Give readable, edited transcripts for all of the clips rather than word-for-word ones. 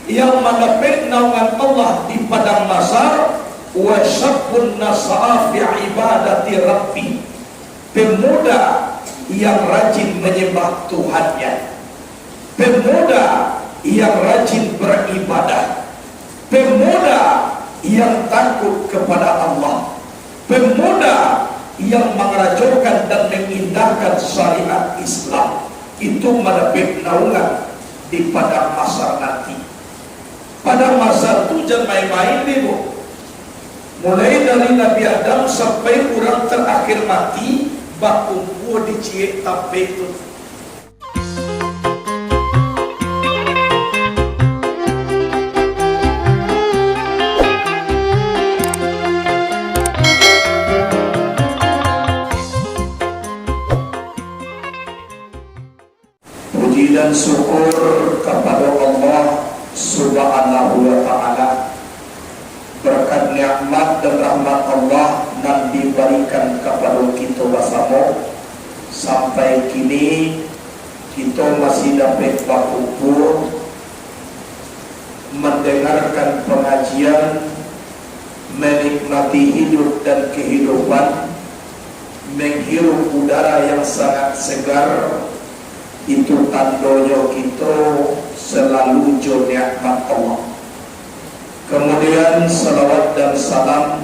yang menepik naungan Allah di padang mahsyar, wa syabun nasa'a fi ibadati rabbi, pemuda yang rajin menyembah Tuhannya, pemuda yang rajin beribadah, pemuda yang takut kepada Allah, pemuda yang mengerajurkan dan mengindahkan syariat Islam. Itu menepik naungan di padang mahsyar nanti. Padang mahsyar itu jangan main-main nih bu. Mulai dari Nabi Adam sampai orang terakhir mati, bakumpu diciek tape itu. Puji dan syukur kepada Allah Subhanahu wa ta'ala, berkat nikmat dan rahmat Allah yang diberikan kepada kita bersama sampai kini kita masih dapat berkumpul mendengarkan pengajian, menikmati hidup dan kehidupan, menghirup udara yang sangat segar. Itu tandanya kita selalu jauh nikmat Allah. Kemudian salawat dan salam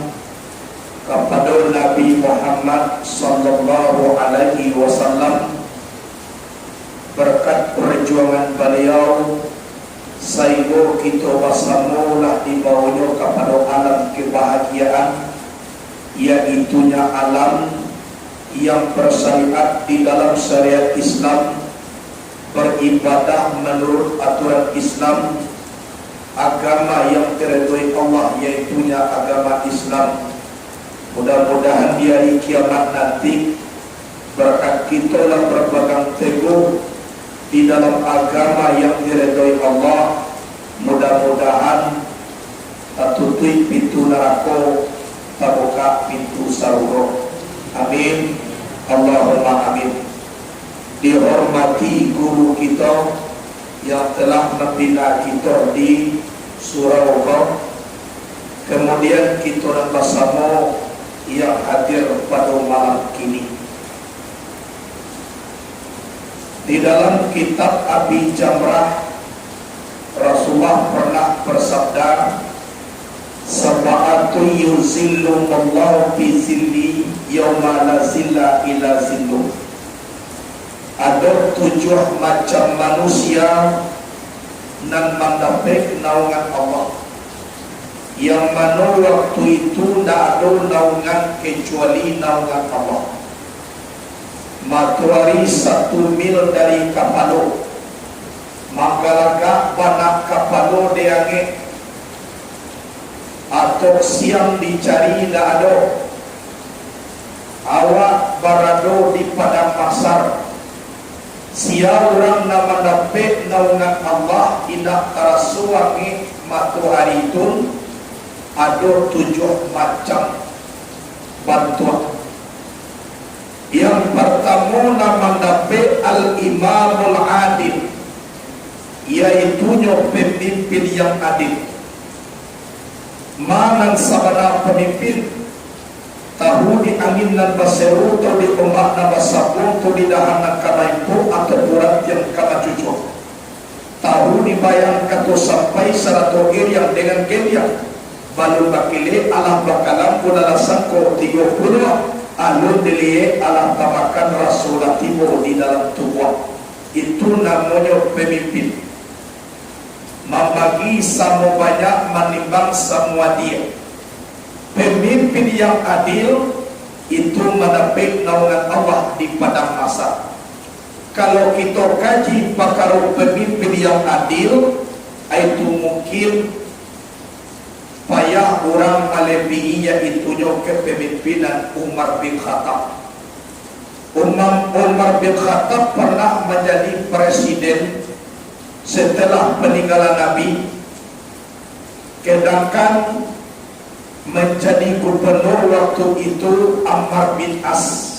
kepada Nabi Muhammad sallallahu alaihi wasallam, berkat perjuangan beliau sehingga kita bersamalah dibawanya kepada alam kebahagiaan, yaitunya alam yang bersyariat di dalam syariat Islam, beribadah menurut aturan Islam, agama yang diridhoi Allah yaitunya agama Islam. Mudah-mudahan di hari kiamat nanti berkat kita lah berpegang teguh di dalam agama yang diridhoi Allah, mudah-mudahan tertutup pintu neraka, terbuka pintu surga. Amin, Allahumma amin. Dihormati guru kita yang telah membina kita di Surabaya, kemudian kita bersama yang hadir pada malam kini. Di dalam kitab Abi Jamrah, Rasulullah pernah bersabda, sab'atu yuzillumullahu fi zilli yawma la zilla illa zilluh. Ada 7 macam manusia yang mendapat naungan Allah, yang mana waktu itu tidak ada naungan kecuali naungan Allah. Matahari 1 mil dari kapalo, manggalagak banak kapalo diangin, atau siang dicari tidak ada. Awak berada di padang mahsyar, sia orang nama dapat naungan Allah indah terasuangi matahari itu. Ada 7 macam bantuan. Yang pertama nama dapat al-imamul adil, yaitunya pemimpin yang adil. Mana sabana pemimpin tahu di angin dan baseru, atau di ombak dan basabung, atau di dahan dan kanaipu, atau urat yang kama cucuk. Tahu dibayang kata sampai sarato yang dengan geliang balu bakile alam bakalam punala sangko 30 alun dilie alam tamakan rasulah timur di dalam tubuh. Itu namanya pemimpin, membagi sama banyak menimbang semua dia. Pemimpin yang adil itu mendapat naungan Allah di padang mahsyar. Kalau kita kaji pakar pemimpin yang adil, itu mungkin payah orang melebihi, yaitu kepemimpinan Umar bin Khattab. Umar bin Khattab pernah menjadi presiden setelah peninggalan Nabi, sedangkan menjadi gubernur waktu itu Ammar bin As,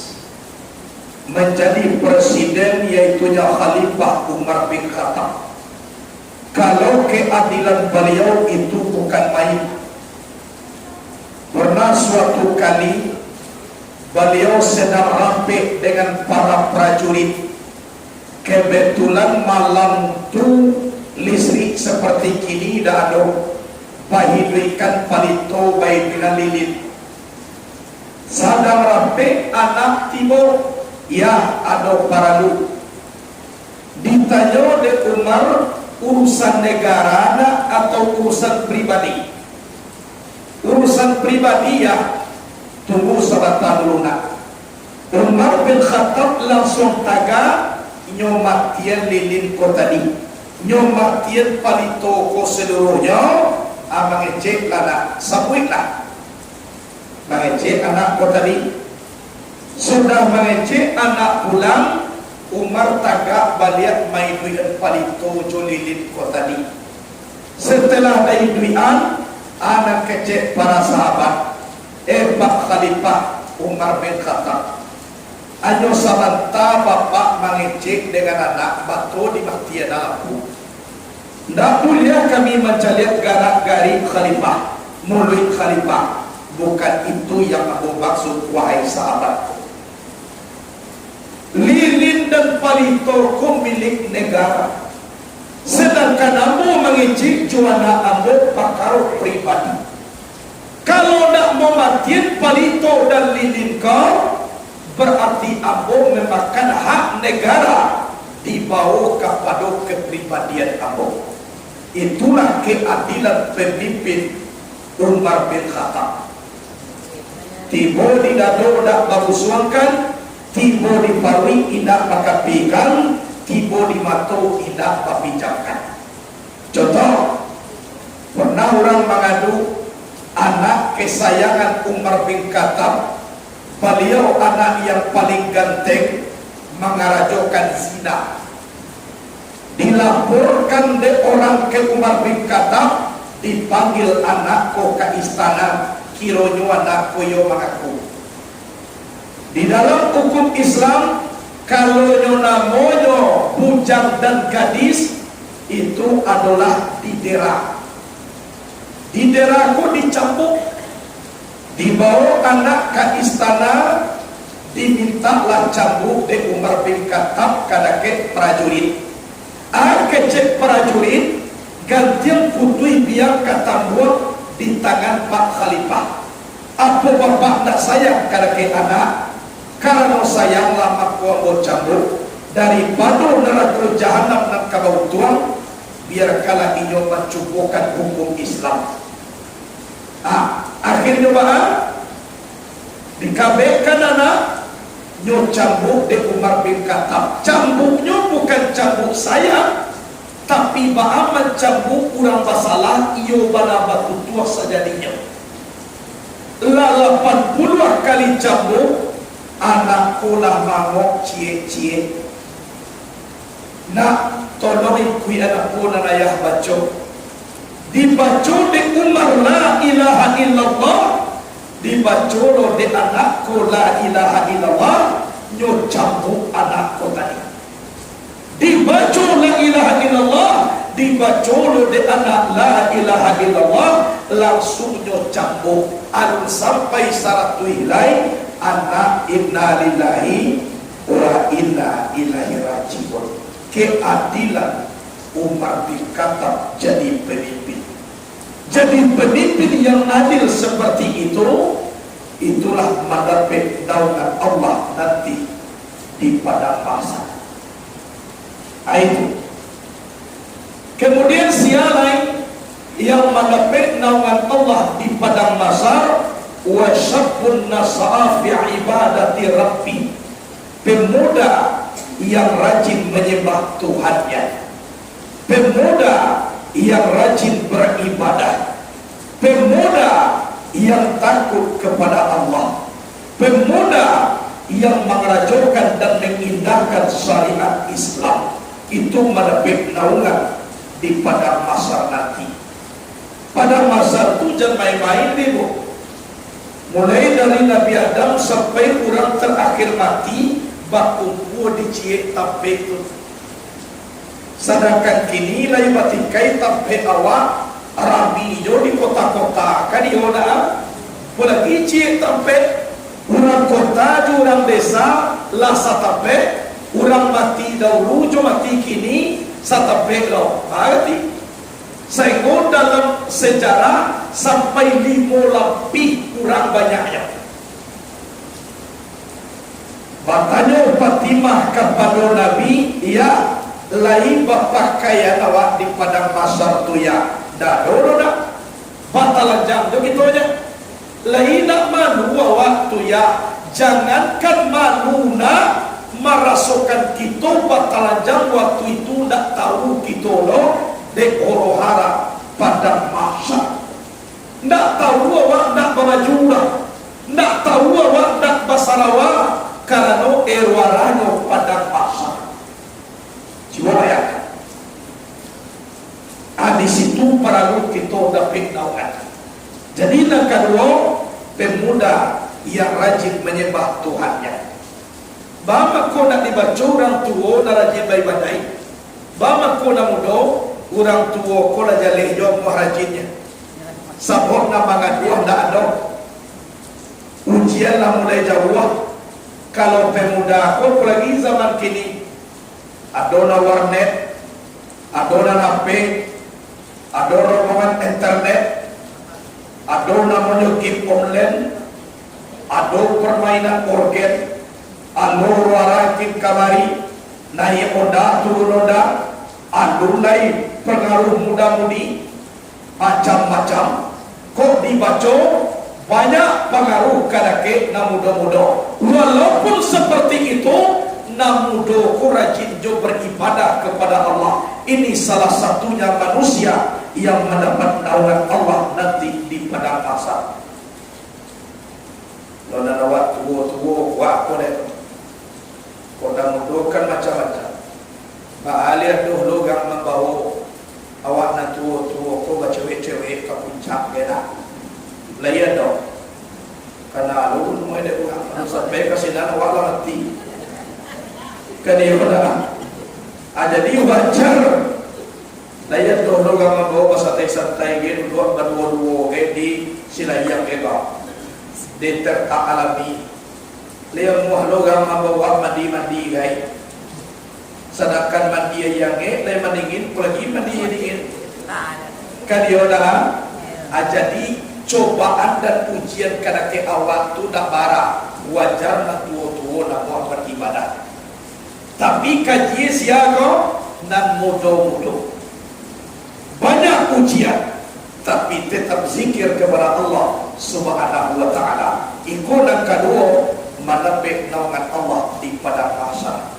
menjadi presiden yaitunya Khalifah Umar bin Khattab. Kalau keadilan beliau itu bukan main. Pernah suatu kali beliau sedang rampik dengan para prajurit. Kebetulan malam itu listrik seperti kini dah ada, bahidrikan palito baik dengan lilin. Sedang rampik anak tiba, ya ada paralu. Ditanya oleh Umar, urusan negara atau urusan pribadi? Urusan pribadi ya, tunggu sebentar dulu nak. Umar bin Khattab langsung taga nyomatian lilin ko tadi, nyomatian palito ko seluruhnya, mengecek anak, sabuit lah. Mengecek anak ko tadi. Sudah mengecek anak pulang, Umar tagak balik main duit palito jolilin ko tadi. Setelah dari duian, anak kecek para sahabat, Pak Khalifah Umar bin Khattab, anyo samanta bapak mengecek dengan anak batu di baktian aku. Ndak boleh kami mencaliat garak-garik Khalifah, mulut Khalifah. Bukan itu yang aku maksud, wahai sahabatku. Lilin dan palito ku milik negara, sedangkan ambo mengecek juana ambo pakar pribadi. Kalau nak mematiin palito dan lilin kau, berarti ambo memakan hak negara dibawa kepada kepribadian ambo. Itulah keadilan pemimpin Umar bin Khattab. Tibo di dado dak bagusuangkan, tibo di parwi indak makapikan, tibo di mato indak pabijakan. Contoh, pernah orang mengadu anak kesayangan Umar bin Khattab, beliau anak yang paling ganteng, mengarajokan zina. Dilaporkan de orang ke Umar bin Khattab, dipanggil anakku ke istana, kironyo anakku yo mengaku. Di dalam hukum Islam, kalau namonyo bujang dan gadis itu adalah didera. Dideraku dicambuk, dibawa anak ke istana, dimintalah cambuk de Umar bin Khattab kadake prajurit. Kecek prajurit gantian putui biar katambur di tangan Pak Khalifah. Apa bapak nak sayang kadake anak? Karena sayang lama kuambo cambuk daripada neraka jahanam nak kabau tuang, biar kala inyo mencukukan hukum Islam. Akhirnya dikabehkan anak nyo cambuk de Umar bin Khattab. Cambuknya bukan cambuk sayang, tapi ba'aman cambuk kurang masalah iyo bana batu tua sejadinya. 80 kali cambuk, anakku lah mangok cie-cie. Nak tolong kui anakku dan ayah baca. Dibaca de Umar la ilaha illallah, dibaca de anakku la ilaha illallah, nyo cambuk anakku tadi. Dibaca la ilaha illallah, dibaca de anak la ilaha illallah, langsung nyo cambuk. Alun sampai syarat hilai, anak inna lillahi wa inna ilaihi rajiun. Keadilan Umar bin Khattab jadi pemimpin. Jadi pemimpin yang adil seperti itu, itulah mendapat naungan Allah nanti di padang mahsyar. Itu. Kemudian sialai yang mendapat naungan Allah di padang mahsyar, wa syabun nasa'a fi ibadati rabbi. Pemuda yang rajin menyembah Tuhannya, pemuda yang rajin beribadah, pemuda yang takut kepada Allah, pemuda yang mengerajurkan dan mengindahkan syariat Islam, itu mendapat naungan di padang mahsyar nanti. Padang mahsyar itu jangan main-main deh, Bu. Mulai dari Nabi Adam sampai orang terakhir mati, bakumpu diciek tape itu. Sedangkan kini lai batikai tampe awak rabi jo di kota-kota kan di ona pula kici tampe orang kota jo orang desa lah satape orang mati dahulu jo mati kini satape lo arti sehingga dalam sejarah sampai 5 lebih kurang banyaknya. Batanya Fatimah kepada Nabi, ia lain berpakaian awak di padang pasar tu ya. Dah dulu dah. Batalan jam tu gitu aja. Lain nak malu awak tu ya. Jangankan malu nak merasukan kita batalan jam waktu itu tak tahu kita loh dek horo-hara padang pasar. Tak tahu awak nak bermajulah. Tak tahu awak nak bersarawak. Karena erwarano padang pasar. Coba bayangkan. Di situ perlu kita dapat naungan. Jadi yang kedua, pemuda yang rajin menyembah Tuhannya. Bama ko nak dibaca orang tua nak rajin beribadah. Bama ko nak muda orang tua ko nak jalih jom rajinnya. Sabot nak mengadu tak ada. Ujian lah mulai jauh. Kalau pemuda aku lagi zaman kini adona warnet, adona HP, adona rombongan internet, adona menyukip online, ado permainan organ, ado warakin kamari, naik oda turun oda, ado naik pengaruh muda-mudi, macam-macam. Kok dibaca banyak pengaruh kadake na muda-muda. Walaupun seperti itu, na muda ku rajin jo beribadah kepada Allah. Ini salah satunya manusia yang mendapat naungan Allah nanti di padang pasar. Lona nawat tua-tua wa ko deh. Koda muda kan macam-macam. Ba alir doh logang membawa awak na tua-tua ko ba cewek-cewek ke puncak gena. Layan dong. Karena lu mau ada orang sampai kasih dana wala mati. Kani pada. Jadi wajar. Layan dong logang membawa pasal santai gitu dua berdua di silayang ega. Deter tak alami. Layan muah logang membawa mandi gai. Sedangkan mandi yang lain mandingin, lagi mandi dingin. Kani pada. Jadi cobaan dan ujian kadake awak tu dak bara wajar nak tua-tua nak buat beribadah. Tapi kaji siaga nan mudo-mudo. Banyak ujian tapi tetap zikir kepada Allah Subhanahu wa taala. Iku dan kedua menepik naungan Allah di padang pasar.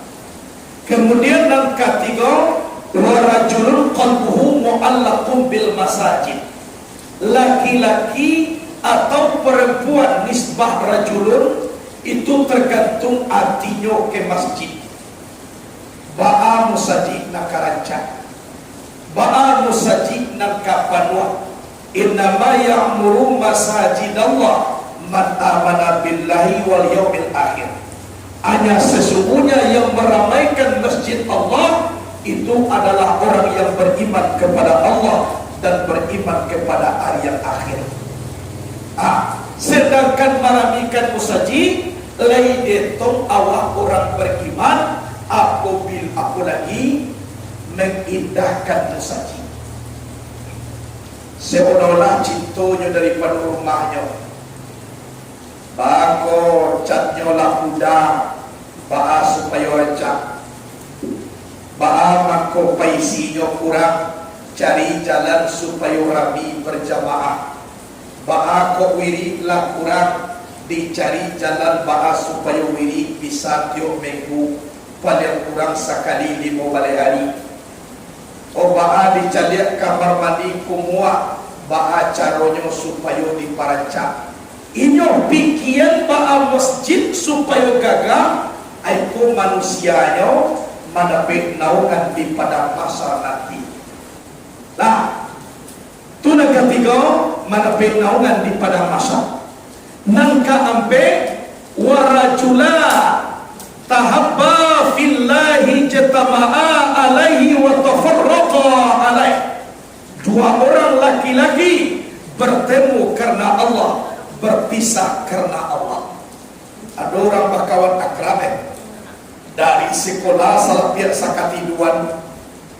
Kemudian yang ketiga wa rajulun qalbuhu mu'allaqun bil masajid. Laki-laki atau perempuan nisbah rajulun itu tergantung artinya ke masjid. Ba'a musajid nak karancang, ba'a musajid nak kapanwa. Innama ya'muru masajid Allah man amana billahi wal yaumil akhir. Hanya sesungguhnya yang meramaikan masjid Allah itu adalah orang yang beriman kepada Allah dan beriman kepada hari yang akhir. Sedangkan maramikan musajid lain detong awak orang beriman apalagi mengindahkan musajid. Seolah-olah cintonya daripada rumahnya. Bako catnya lah muda, baa supaya cat, baa mako paisinya kurang. Cari jalan supaya rabi berjamaah. Ba'a ko wiri lah kurang. Dicari jalan ba'a supaya wiri bisa tiap minggu. Paling kurang sekali 5 balik hari. O ba'a dicari kamar mandi kumua. Ba'a caranya supaya diparancang. Inyo pikiran ba'a masjid supaya gagah. Aiku manusianya mendapat naungan di padang pasar nanti. Nah, tu yang ketiga mendapat naungan di padang pasar. Nangka ampe warajula tahabba illahi jatama'a alaihi wa tafarraqa alaihi. Dua orang laki-laki bertemu karena Allah, berpisah karena Allah. Ada orang bakawan akrabe dari sekolah salapiat sakatiduan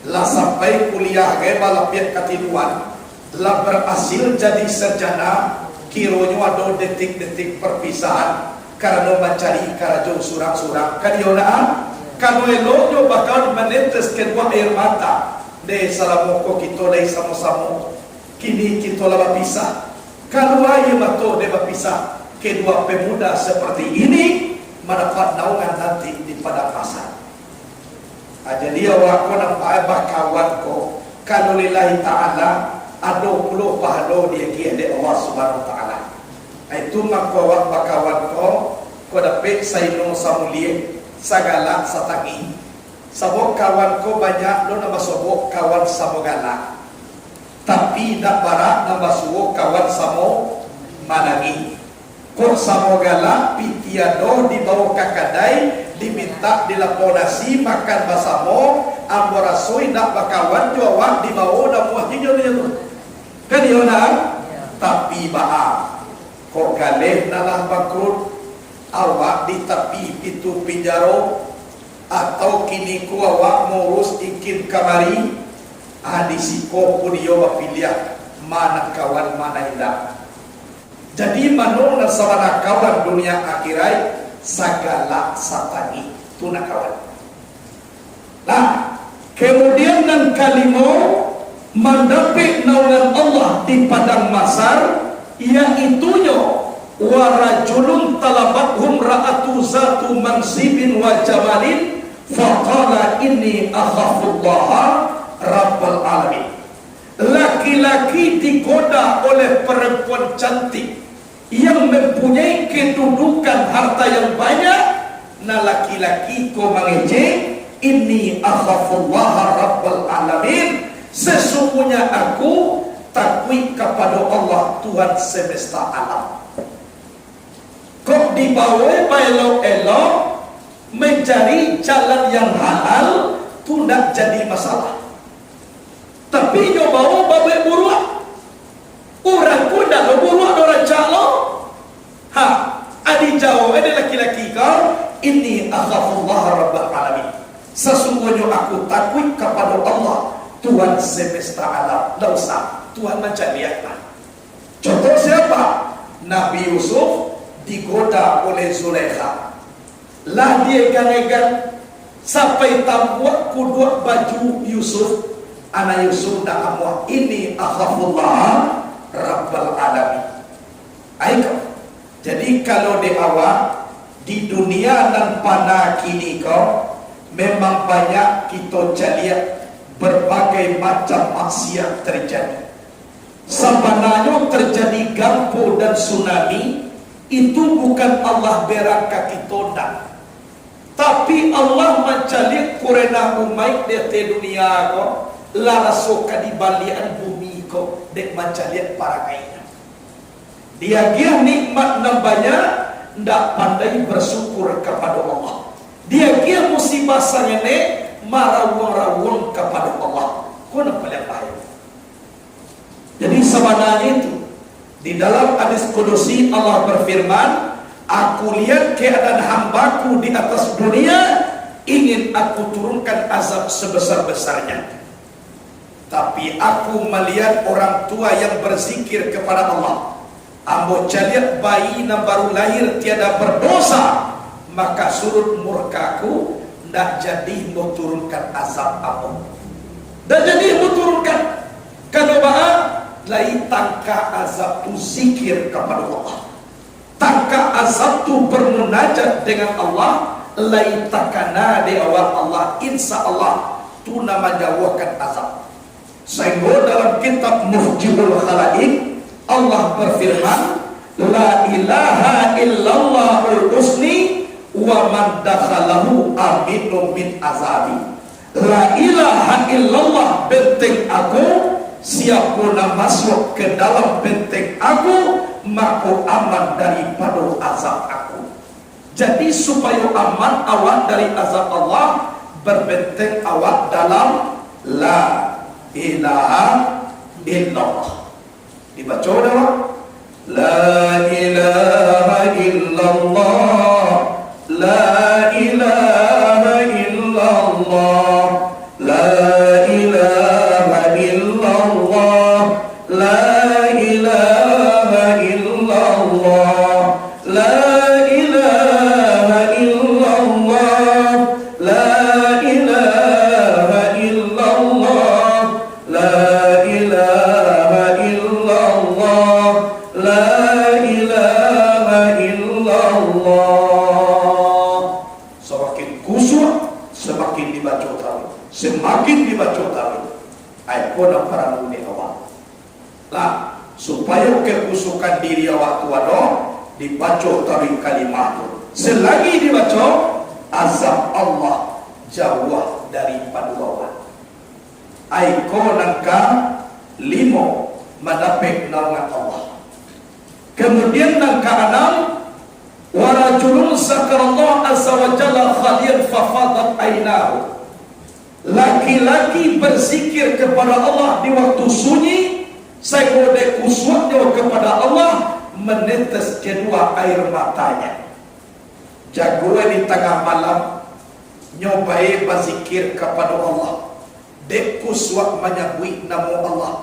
lah sampai kuliah geba lapiat katiduan lah berhasil jadi sarjana. Kironyo ada detik-detik perpisahan karena mencari karajo surang-surang kadionaan kalau eloknya bakal menetes kedua air mata de salamoko kita dari sama-sama kini kita lah berpisah. Kalau ayo mato de berpisah kedua pemuda seperti ini mendapat naungan nanti di padang pasar. Jadi awak ko nampak bakawan ko kalau lillahi ta'ala ado puluh pahala dia kiade Allah Subhanahu wa taala. Itu makawak bakawan ko dapat saino samulie sagala satangi. Sabok kawan ko banyak lo nama sobok kawan samogala. Tapi nak barak nama suwo kawan samo managi. Ko samogala pitiado dibawa kakadai diminta dilaponasi makan basamo amborasoi nak bakawan jawab dibawa dan muahijo dia tu. Kan dia nak tapi baak kok galeh nalah bangkrut awak di tepi itu pinjaro atau kini ku awak ngurus ikin kamari di siko ku dia pilih mana kawan mana indah. Jadi manona sabana kawan dunia akhirat segala satani tu nak kawan. Nah kemudian dan kalimo mendapat naungan Allah di padang masar, yaitunya warajulun talabathum ra'atu zatu mansibin wa jamalin faqala inni akhafullaha rabbal alamin. Laki-laki digoda oleh perempuan cantik yang mempunyai kedudukan harta yang banyak. Nah laki-laki ko mengejek, inni akhafullaha rabbal alamin, sesungguhnya aku takut kepada Allah Tuhan semesta alam. Kok dibawa elok-elok mencari jalan yang halal tu tidak jadi masalah. Tapi nyo bawa babe buruak, orang pun dah buruak orang calo. Adi jauh ada laki-laki kau, ini akhafullah rabbal alamin. Sesungguhnya aku takut kepada Allah Tuhan semesta alam. Tak usah Tuhan macam lihatlah. Contoh siapa? Nabi Yusuf digoda oleh Zulaikha. Lah dia ganegan sampai tambuak kuduk baju Yusuf. Anak Yusuf dah amuak. Ini akhafullah rabbal alamin. Ayo. Jadi kalau di awal di dunia dan pada kini kau memang banyak kita lihat berbagai macam maksiat terjadi. Sebenarnya terjadi gempa dan tsunami itu bukan Allah berangkat kita dah. Tapi Allah mencari kurena umai di dunia ko larasoka di balian bumi ko dek mencari para kain. Dia nikmat nambahnya ndak pandai bersyukur kepada Allah. Dia musibah sangene marawang-rawang kepada Allah. Kau nak paling bahaya. Jadi sebenarnya itu di dalam hadis kudusi Allah berfirman, aku lihat keadaan hambaku di atas dunia, ingin aku turunkan azab sebesar-besarnya. Tapi aku melihat orang tua yang berzikir kepada Allah. Ambo caliat bayi yang baru lahir tiada berdosa, maka surut murkaku ndak jadi mau turunkan azab apa. Dan jadi mau turunkan kalau bahan lai tangka azab tu zikir kepada Allah. Tangka azab tu bermunajat dengan Allah, lai takana di awal Allah, insya Allah tu nama jawabkan azab. Sehingga dalam kitab Muhjibul Khalaik Allah berfirman, la ilaha illallahul husni wa man dakhalahu aminun min azabi. La ilaha illallah benteng aku, siapa yang masuk ke dalam benteng aku maka aman daripada azab aku. Jadi supaya aman awak dari azab Allah, berbenteng awak dalam la ilaha illallah. Dibaca dah. La ilaha illallah, la ilaha illallah, la ilaha illallah, la ilaha illallah, la ilaha illallah, la ilaha illallah, la ilaha illallah, la ilaha illallah. Semakin khusyuk, semakin dibaca tahu, semakin dibaca tahu. Ayat pun para nuni awak. Lah, supaya kekhusyukan diri awak tu ada, dibaca tahu kalimat tu. Selagi dibaca, azab Allah jauh daripada awak. Aiko nangka limo mendapat naungan Allah. Kemudian nangka enam, warajulun zakarallah azza wa jalla khalian fafadat ainahu. Laki-laki berzikir kepada Allah di waktu sunyi, saya kode khusyuknya kepada Allah, menetes kedua air matanya. Jagoan di tengah malam nyobai berzikir kepada Allah, dek khusyuk menyebut nama Allah,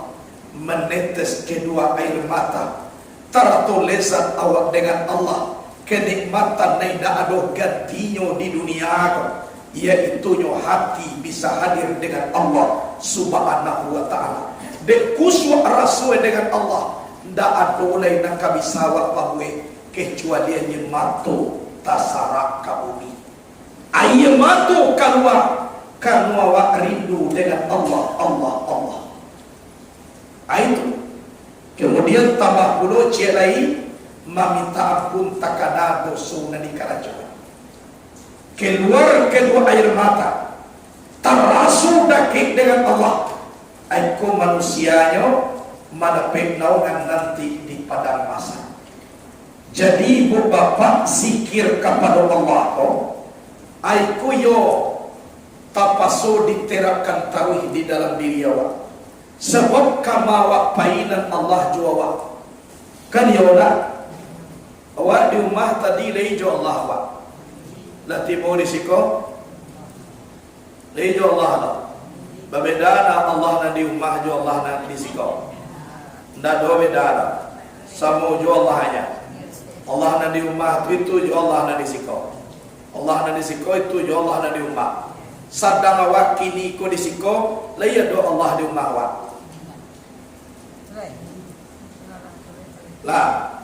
menetes kedua air mata. Taratu lezat awak dengan Allah, kenikmatan yang tidak ada gantinya di dunia, yaitu hati bisa hadir dengan Allah subhanahu wa ta'ala. Dek khusyuk rasul dengan Allah, tidak ada lain yang bisa awak pahami kecuali yang matu tasarak ke bumi. Ayat matu keluar karena awak rindu dengan Allah, Allah, Allah. Itu. Kemudian tambah pula cik lain, meminta ampun takana dosa di kerajaan. Keluar kedua air mata, terasu dakik dengan Allah. Aku manusianya mendapat naungan nanti di padang masa. Jadi ibu bapa zikir kepada Allah tu, aku yo tapaso diterapkan tauhid di dalam diri awak. Sebab kamawak painan Allah jua kan ya awak di rumah tadi lejo Allah awak lati mau risiko lejo Allah lah berbeda Allah na di rumah jo Allah na risiko ndak do beda sama jo Allah hanya Allah na di rumah itu jo Allah na risiko Allah na risiko itu jo Allah na di rumah sadang awak kini ko risiko laya do Allah di rumah awak lah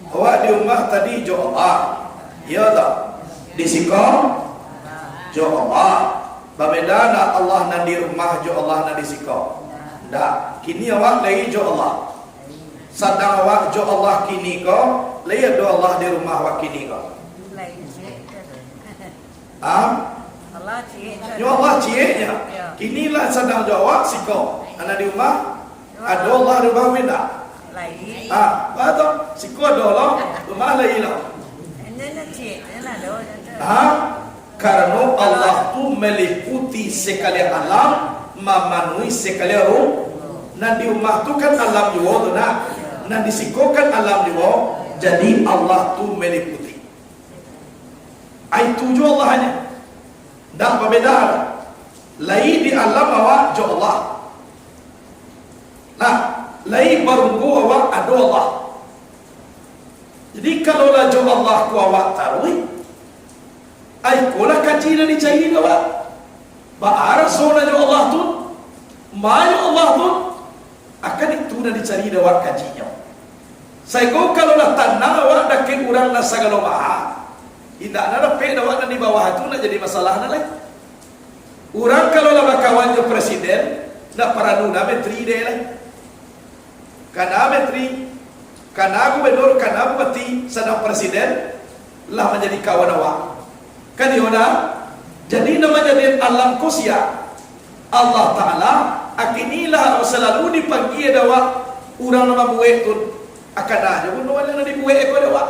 awak di rumah tadi jo Allah ya tak disiko jo Allah berbeda nak Allah nan di rumah jo Allah nan disiko ndak kini awak lagi jo Allah sadang awak jo Allah kini ko laya do Allah di rumah awak kini ko Allah jo Allah cieknya kinilah sadang jo awak siko ana di rumah ada Allah di rumah benda lagi betul siko dolo rumah lagi lah karena Allah tu meliputi sekali alam, memenuhi sekali ruh. Nah di rumah tu kan alam juga tu nah di siko kan alam juga. Jadi Allah tu meliputi. Itu juga Allah hanya. Dah berbeda. Lain di alam awak jo Allah. Nah, lain barunggu awak ada Allah. Jadi kalau lah jo Allah ku awak taruh. Ay kola kaji na dicari awak. Ba arasona jo Allah tu, mayo Allah tu akan itu na dicari awak kajinya. Saya ko kalau lah tanah awak dak urang na sagalo maha. Indak na pe awak na di bawah tu na jadi masalah na leh. Urang kalau lah bakawan jo presiden, na paranu na menteri de leh. Kana menteri, kana gubernur, kana bupati, sadang presiden lah menjadi kawan awak. Kan yona jadi namanya di alam kusia Allah Ta'ala akinilah selalu dipanggil dawa orang nama buat tu akan aja pun orang yang dibuat ekor dawa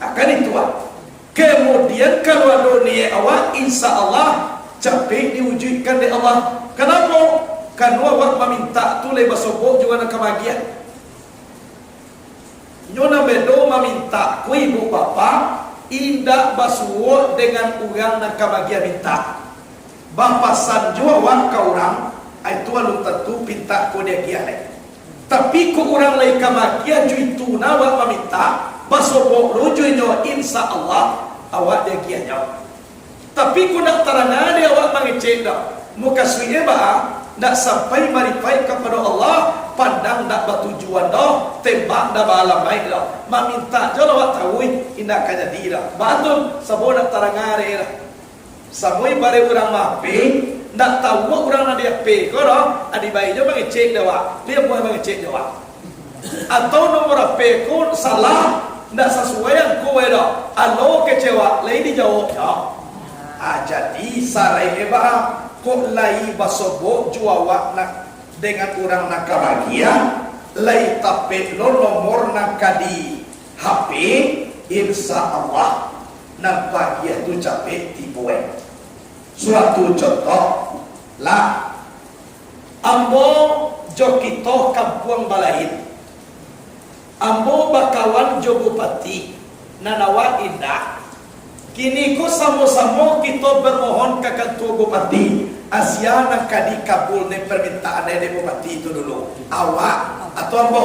Akan itu kemudian kalau ada niat awak, insya Allah capek diwujudkan oleh Allah. Kenapa? Kan awak meminta tu lebih sobok juga nak kebahagiaan. Nyona bedo meminta ku ibu bapa indak basuo dengan orang nak kebahagiaan minta. Bapa sanjua wak ka orang, itu lu tentu pinta ku dia kiai. Tapi ku orang lain kebahagiaan ju itu nawak meminta basobok rujunya insya Allah awak dia kiai. Tapi ku nak terangkan dia awak mengecek dah. Muka suye ba nak sampai maripai kepada Allah, pandang nak bertujuan dah, tembak dah balamai dah. Meminta je awak tahu indak kan jadi dah. Betul sabon nak terangkan dah. Samui bare orang mape nak tahu orang nak dia pe ko dah, adi bayi je mengecek dah awak. Dia boleh mengecek dah awak. Atau nomor pe ko salah nak sesuai yang kowe dah. Alo kecewa lain dijawab ya. Jadi sarai eba kok lai basobok juawak nak dengan orang nak bahagia lai tapi lo nomor nak kadi HP insya Allah nak bahagia tu capek tibuan. Suatu contoh lah, ambo jokito kampung Balahin, ambo bakawan Jogopati nanawa indah. Kini ko samo-samo kita bermohon ke Ketua Bupati Asia nak kadi kabul ni permintaan dari Bupati itu dulu. Awak atau ambo?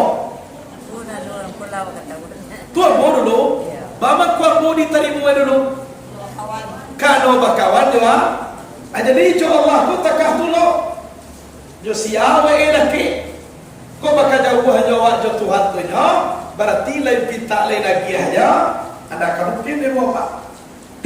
Tu ambo dulu. Bama ku ambo diterima dulu. Kano bakawan dia. Jadi jo Allah ku takah dulu. Jo siawe laki. Ko baka jauh jawab jo Tuhan tu nya. Berarti lain pinta lain lagi aja. Ada kamu tin di rumah.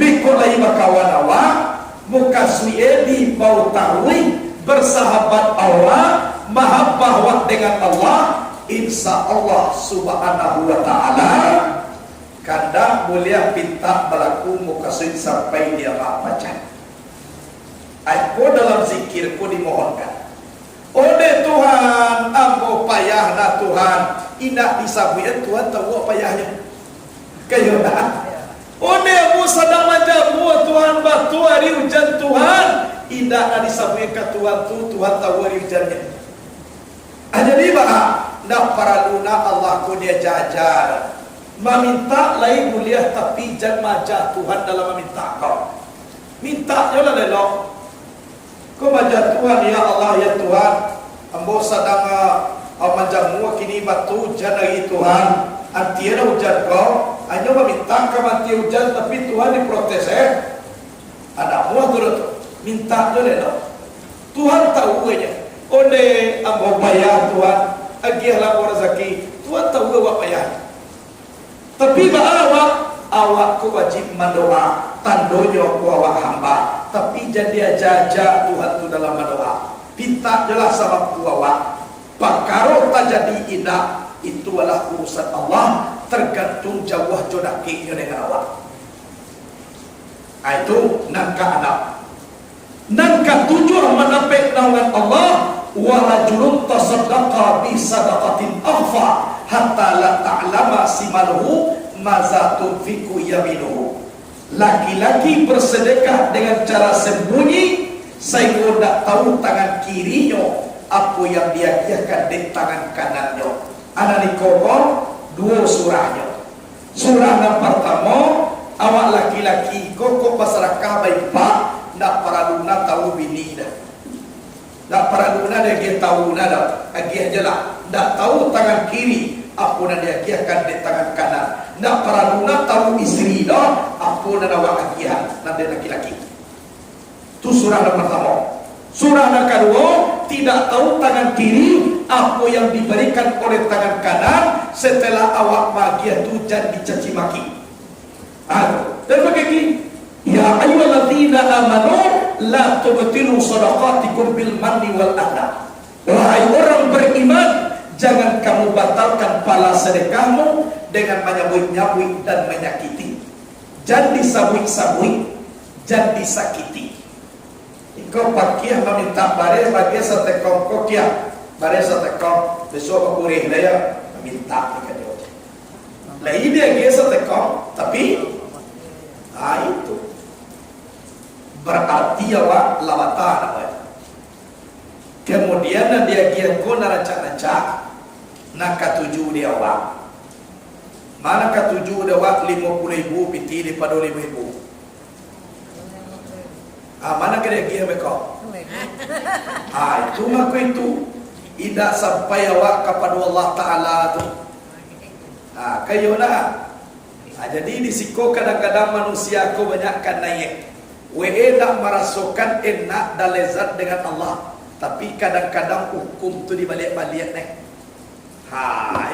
Piko lai bakawan awak muka suye di bau tarwi bersahabat Allah mahabbah wak dengan Allah insya Allah subhanahu wa ta'ala kanda mulia pinta berlaku muka suye sampai dia baca. Aku dalam zikirku dimohonkan oleh Tuhan ambo payah na Tuhan indah disabuin Tuhan tahu payahnya kayo dah. Ode mu sedang menjamu Tuhan batu hari hujan Tuhan indah nak disampaikan Tuhan tu Tuhan tahu hari hujannya. Jadi bah nak para luna Allah ku dia jajar meminta lain mulia tapi jangan majah Tuhan dalam meminta kau. Minta je lah delok. Kau majah Tuhan ya Allah ya Tuhan. Ambo sedang menjamu kini batu hujan hari Tuhan. Antiara hujan kau. Hanya meminta kemanti hujan tapi Tuhan diprotes ada muat turut minta dulu Tuhan tahu aja oleh ambo payah Tuhan agilah rezeki Tuhan tahu awak payah tapi awak ku wajib mendoa tandonyo ku awak hamba tapi jadi aja Tuhan tu dalam mendoa pinta jelas sama ku awak pakaro tak jadi indah itu adalah urusan Allah tergantung jauh jodakinya dengan awak. Itu nangka anak. Nangka tujuh menapik naungan Allah warajulun tasaddaqa bi sadaqatin akhfa hatta la ta'lama simaluhu maza tunfiku yaminuhu. Laki-laki bersedekah dengan cara sembunyi sehingga tidak tahu tangan kirinya apa yang dia kiakan di tangan kanannya. Anak dikokong dua surahnya. Surah yang pertama awak laki-laki kok masyarakat baik pak nak para luna tahu bini dah. Nak para luna dia tahu dah. Agi aja lah. Nak tahu tangan kiri apa yang dia kiakan di tangan kanan. Nak para luna tahu istri dah apa yang awak agihan nanti laki-laki. Itu surah yang pertama. Surah yang kedua tidak tahu tangan kiri apa yang diberikan oleh tangan kanan setelah awak bahagia itu dan dicaci maki. Dan begini, ya ayyuhalladzina amanu la tubtilu shadaqatikum bil manni wal adha. Wahai orang beriman, jangan kamu batalkan pahala sedekahmu dengan menyabui-nyabui dan menyakiti. Jangan disabui-sabui, jangan disakiti. Kau pakai meminta bare bagi setekong kokia, bare setekong besok aku reh dia minta dekat dia. Lain dia biasa tekong, tapi itu berarti awak lawatan apa? Kemudian dia giat ko naraca-raca nak katuju dia awak. Mana katuju dia awak 50,000 piti di pada 5,000. Mana kena giat mereka? Itu maka itu tidak sampai awak kepada Allah Ta'ala tu. Kayo na. Jadi disiko kadang-kadang manusia ko banyakkan naik. Tak merasukan enak dan lezat dengan Allah. Tapi kadang-kadang hukum tu dibalik-balik nih.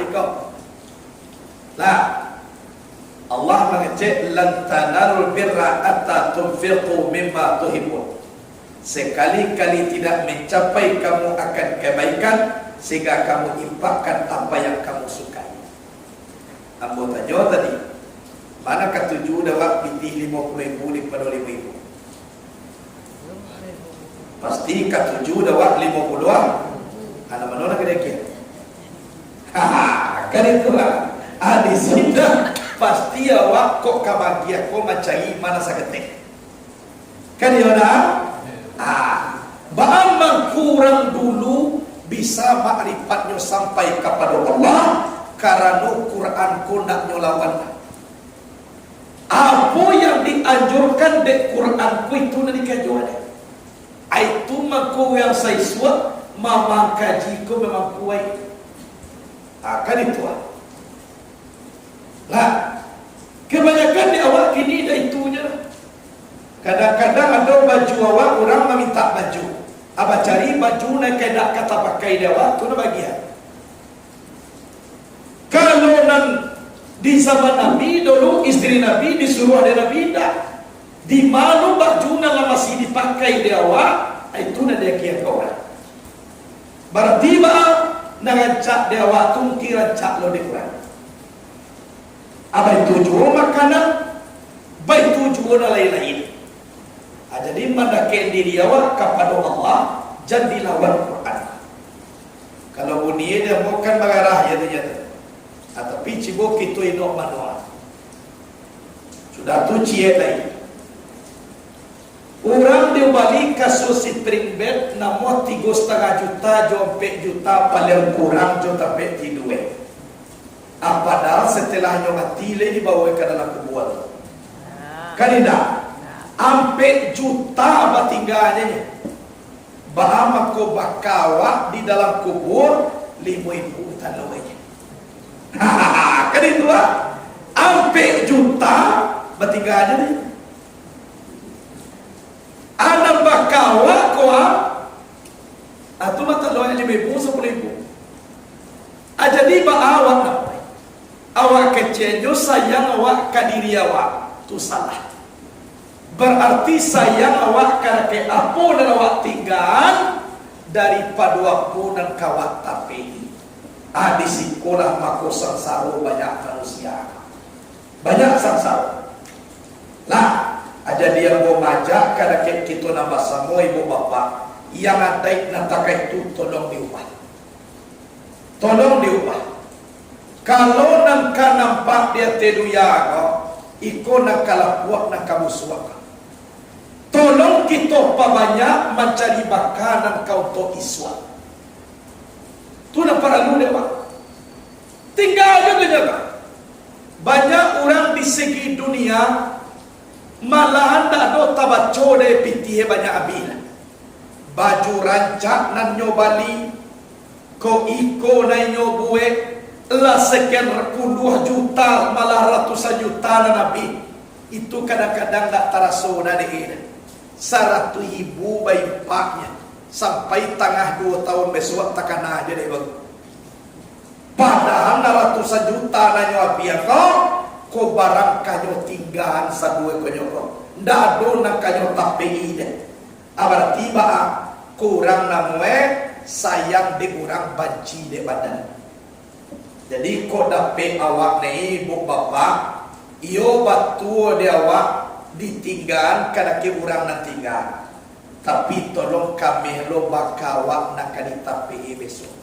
Ikut. Lah. Allah mengecek lan tanarul birra hatta tunfiqu mimma tuhibbun. Sekali-kali tidak mencapai kamu akan kebaikan sehingga kamu infakkan apa yang kamu sukai. Ambo tanya tadi, mana ketujuh dapat pitih 50,000 daripada 5,000? Pasti ketujuh dapat 50-an. Anak mana nak kira-kira? Kan itulah. Di sini pasti awak kok kabagia kok macai mana saketek. Kan ya dah? Bagaimana kurang dulu bisa makrifatnya sampai kepada Allah karena Quran ku nak nyolawan. Apa yang dianjurkan di Quran ku itu nanti kajuan. Itu maku yang saya suat memang kaji ku memang kuai. Kan itu lah. Kebanyakan di awak kini dah itunya. Kadang-kadang ada baju awak orang meminta baju. Abah cari baju nak kena kata pakai dia awak tu nak bagian. Kalau nan di zaman Nabi dulu istri Nabi disuruh ada Nabi dah. Di mana baju nak masih dipakai dia awak itu nak dia kira kau. Berarti bah nak dia awak tu kira cak lo di Quran. Apa itu jual makanan, baik itu jual lain-lain. Jadi mendakin diri awak kepada Allah, jadi lawan Quran. Kalau bunyi dia bukan mengarah jatuh. Tapi cibuk itu inok manual. Sudah tu cie lain. Orang dia balik kasus spring bed, namun 3,5 juta, 4 juta paling kurang juta sampai 2. Padahal setelahnya mati lagi dibawa ke dalam kubur. Kan tidak? Ampe juta batinggalnya. Bahama ko bakawa di dalam kubur 5,000 tanawanya. Kan itu ampe juta batinggalnya. Anak bakawa ko atau mata loya 5,000 10,000. Jadi awak awak kecil sayang awak ke diri awak tu salah. Berarti sayang awak ke apa dan awak tinggal daripada aku dan kawat tapi di sekolah mako sangsara banyak manusia. Banyak sangsara. Lah, aja dia mau majak kada kita nambah semua ibu bapa yang ada nantaka itu tolong diubah. Tolong diubah. Kalau nangka nampak dia teduya iko nak kalapuak nak kamu suaka. Tolong kita banyak mencari makanan kau to iswa. Tu nak perlu dia pak. Tinggal juga jaga. Banyak orang di segi dunia malahan tak ada tabaco de pitihe banyak abil. Baju rancak nan nyobali ko iko na nyobue. Lah sekian 2 juta malah ratusan juta na Nabi itu kadang-kadang tak terasa dari ini 100,000 bayi paknya sampai tengah 2 tahun besok takkan aja deh bang. Padahal ratusan juta na Nabi ko barang kanyo tinggalan sadue kanyo ko ndak do na kanyo tapi ide. Berarti ba kurang namwe sayang di kurang banci de badan. Jadi kau dapat awak ni ibu bapa, iyo batu dia awak ditinggal kada ke orang nak tinggal. Tapi tolong kami lo bakawak nak kadi tapi besok.